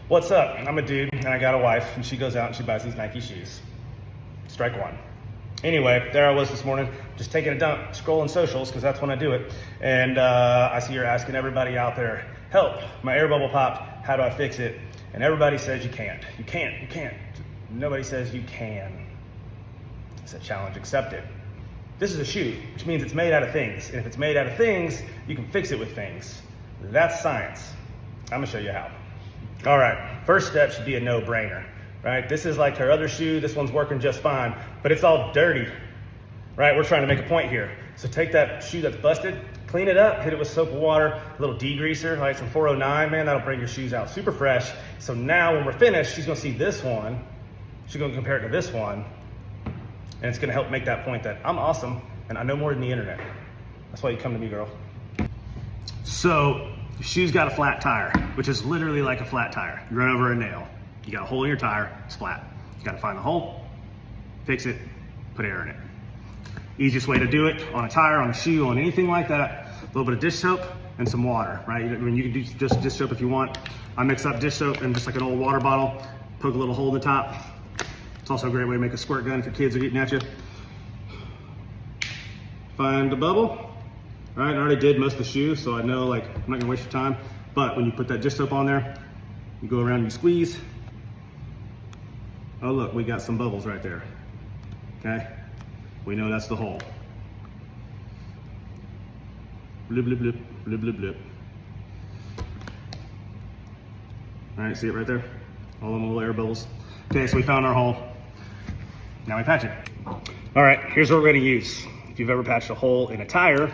What's up? I'm a dude and I got a wife and she goes out and she buys these Nike shoes. Strike one. Anyway, there I was this morning, just taking a dump, scrolling socials, because that's when I do it. And I see you're asking everybody out there, help, my air bubble popped, how do I fix it? And everybody says you can't, you can't, you can't. Nobody says you can. It's a challenge accepted. This is a shoe, which means it's made out of things. And if it's made out of things, you can fix it with things. That's science. I'm gonna show you how. All right, first step should be a no-brainer, right? This is like her other shoe. This one's working just fine, but it's all dirty, right? We're trying to make a point here. So take that shoe that's busted, clean it up, hit it with soap and water, a little degreaser, like some 409, man, that'll bring your shoes out super fresh. So now when we're finished, she's gonna see this one, she's gonna compare it to this one, and it's gonna help make that point that I'm awesome and I know more than the internet. That's why you come to me, girl. So, your shoe's got a flat tire, which is literally like a flat tire. You run over a nail. You got a hole in your tire, it's flat. You gotta find the hole, fix it, put air in it. Easiest way to do it on a tire, on a shoe, on anything like that, a little bit of dish soap and some water, right? I mean, you can do just dish soap if you want. I mix up dish soap and just like an old water bottle, poke a little hole in the top. It's also a great way to make a squirt gun if your kids are eating at you. Find the bubble. All right, I already did most of the shoe, so I know like I'm not gonna waste your time. But when you put that dish soap on there, you go around and you squeeze. Oh look, we got some bubbles right there. Okay, we know that's the hole. Blip, blip, blip, blip, blip, blip. All right, see it right there? All them little air bubbles. Okay, so we found our hole. Now we patch it. All right, here's what we're gonna use. If you've ever patched a hole in a tire,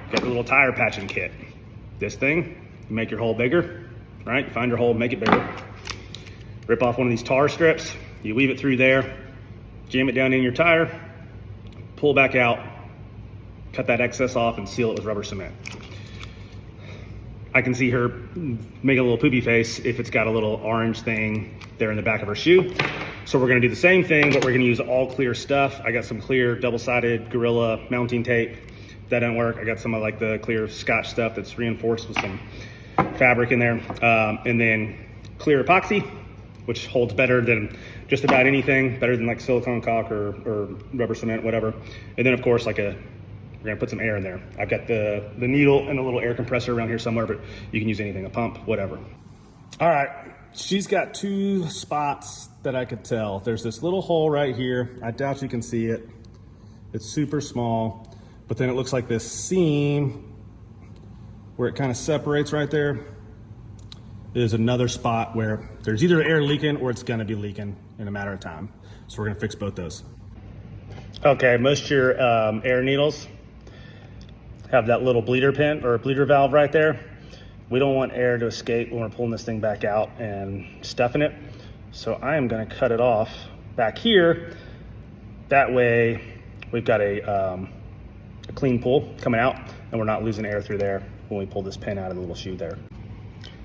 got the little tire patching kit. This thing, you make your hole bigger, right? You find your hole, make it bigger. Rip off one of these tar strips, you weave it through there, jam it down in your tire, pull back out, cut that excess off and seal it with rubber cement. I can see her make a little poopy face if it's got a little orange thing there in the back of her shoe. So we're gonna do the same thing, but we're gonna use all clear stuff. I got some clear double-sided Gorilla mounting tape. If that doesn't work, I got some of like the clear Scotch stuff that's reinforced with some fabric in there. And then clear epoxy, which holds better than just about anything, better than like silicone caulk or rubber cement, whatever. And then of course, we're gonna put some air in there. I've got the needle and a little air compressor around here somewhere, but you can use anything, a pump, whatever. All right, she's got two spots that I could tell. There's this little hole right here. I doubt you can see it. It's super small. But then it looks like this seam where it kind of separates right there is another spot where there's either air leaking or it's gonna be leaking in a matter of time. So we're gonna fix both those. Okay, most of your air needles have that little bleeder pin or bleeder valve right there. We don't want air to escape when we're pulling this thing back out and stuffing it. So I am gonna cut it off back here. That way we've got a clean pull coming out and we're not losing air through there when we pull this pin out of the little shoe there.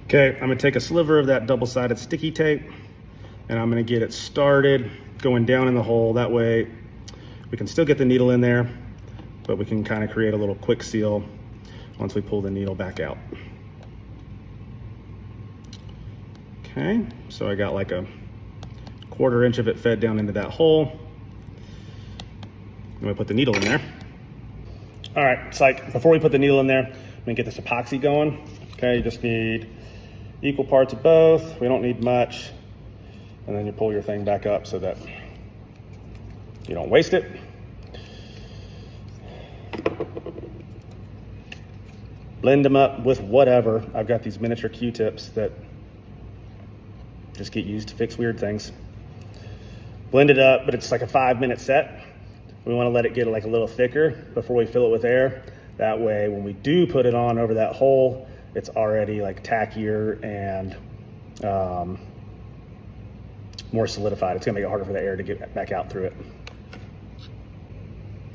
Okay, I'm gonna take a sliver of that double-sided sticky tape and I'm gonna get it started going down in the hole. That way we can still get the needle in there, but we can kind of create a little quick seal once we pull the needle back out. Okay, so I got like a 1/4 inch of it fed down into that hole. I'm gonna put the needle in there. All right, it's like before we put the needle in there, I'm gonna get this epoxy going. Okay, you just need equal parts of both. We don't need much. And then you pull your thing back up so that you don't waste it. Blend them up with whatever. I've got these miniature Q-tips that just get used to fix weird things. Blend it up, but it's like a 5-minute set. We want to let it get like a little thicker before we fill it with air. That way, when we do put it on over that hole, it's already like tackier and more solidified. It's gonna make it harder for the air to get back out through it.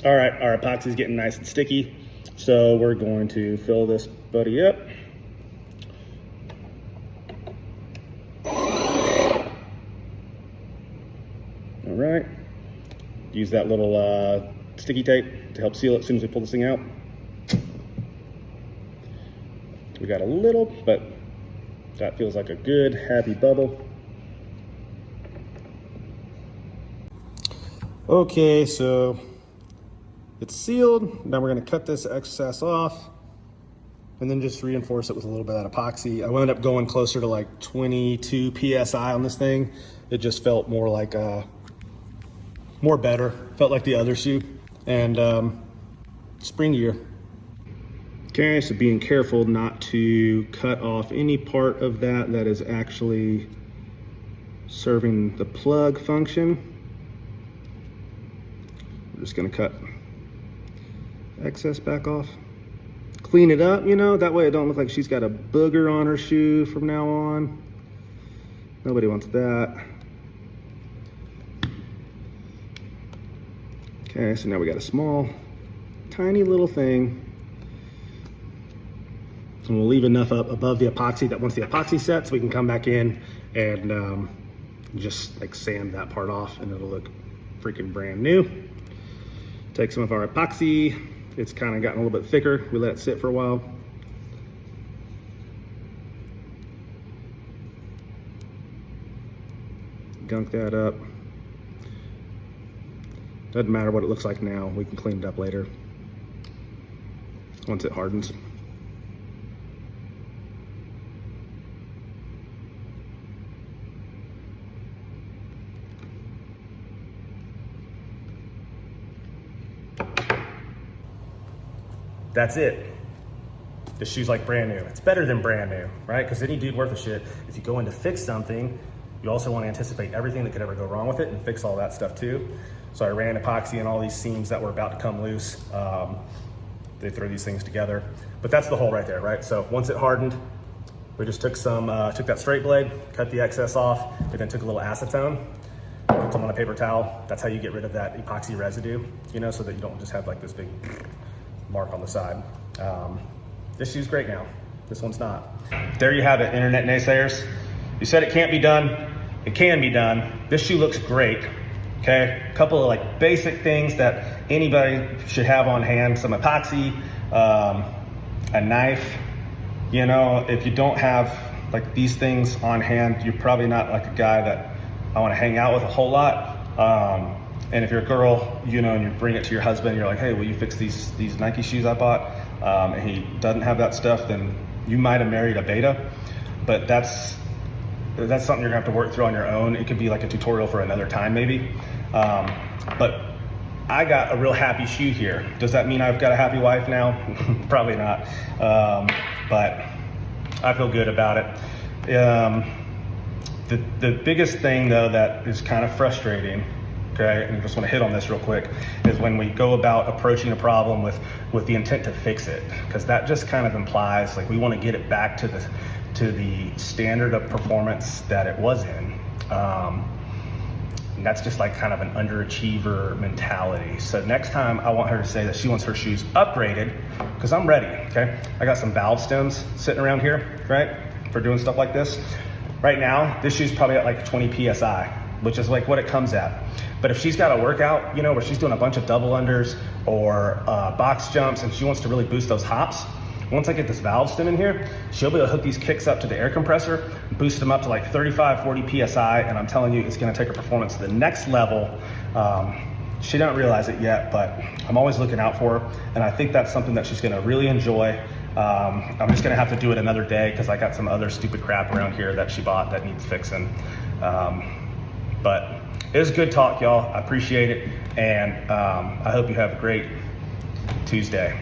All right, our epoxy's getting nice and sticky. So we're going to fill this buddy up. All right. Use that little sticky tape to help seal it as soon as we pull this thing out. We got a little, but That feels like a good, happy bubble. Okay, so it's sealed. Now we're gonna cut this excess off and then just reinforce it with a little bit of that epoxy. I wound up going closer to like 22 PSI on this thing. It just felt more like, more better. Felt like the other shoe, and springier. Okay, so being careful not to cut off any part of that that is actually serving the plug function. I'm just gonna cut excess back off. Clean it up, you know, that way it don't look like she's got a booger on her shoe from now on. Nobody wants that. Okay, so now we got a small, tiny little thing. And we'll leave enough up above the epoxy that once the epoxy sets, we can come back in and just like sand that part off and it'll look freaking brand new. Take some of our epoxy. It's kind of gotten a little bit thicker. We let it sit for a while. Gunk that up. Doesn't matter what it looks like now. We can clean it up later once it hardens. That's it. This shoe's like brand new. It's better than brand new, right? Because any dude worth a shit, if you go in to fix something, you also want to anticipate everything that could ever go wrong with it and fix all that stuff too. So I ran epoxy in all these seams that were about to come loose. They throw these things together, but that's the hole right there, right? So once it hardened, we just took took that straight blade, cut the excess off, and then took a little acetone, put some on a paper towel. That's how you get rid of that epoxy residue, you know, so that you don't just have like this big mark on the side. This shoe's great now. This one's not. There you have it, internet naysayers. You said it can't be done. It can be done. This shoe looks great. Okay, a couple of like basic things that anybody should have on hand: some epoxy, a knife. You know, if you don't have like these things on hand, you're probably not like a guy that I want to hang out with a whole lot. And if you're a girl, you know, and you bring it to your husband, you're like, hey, will you fix these Nike shoes I bought? And he doesn't have that stuff, then you might have married a beta. But that's something you're gonna have to work through on your own. It could be like a tutorial for another time maybe. But I got a real happy shoe here. Does that mean I've got a happy wife now? Probably not. But I feel good about it. The biggest thing though that is kind of frustrating, okay, and I just want to hit on this real quick, is when we go about approaching a problem with the intent to fix it, because that just kind of implies like we want to get it back to the standard of performance that it was in. And that's just like kind of an underachiever mentality. So next time I want her to say that she wants her shoes upgraded, because I'm ready, okay? I got some valve stems sitting around here, right, for doing stuff like this. Right now, this shoe's probably at like 20 PSI, which is like what it comes at. But if she's got a workout, you know, where she's doing a bunch of double unders or box jumps and she wants to really boost those hops, once I get this valve stem in here, she'll be able to hook these kicks up to the air compressor, boost them up to like 35, 40 PSI, and I'm telling you, it's gonna take her performance to the next level. She don't realize it yet, but I'm always looking out for her, and I think that's something that she's gonna really enjoy. I'm just gonna have to do it another day because I got some other stupid crap around here that she bought that needs fixing. But it was good talk, y'all. I appreciate it, and I hope you have a great Tuesday.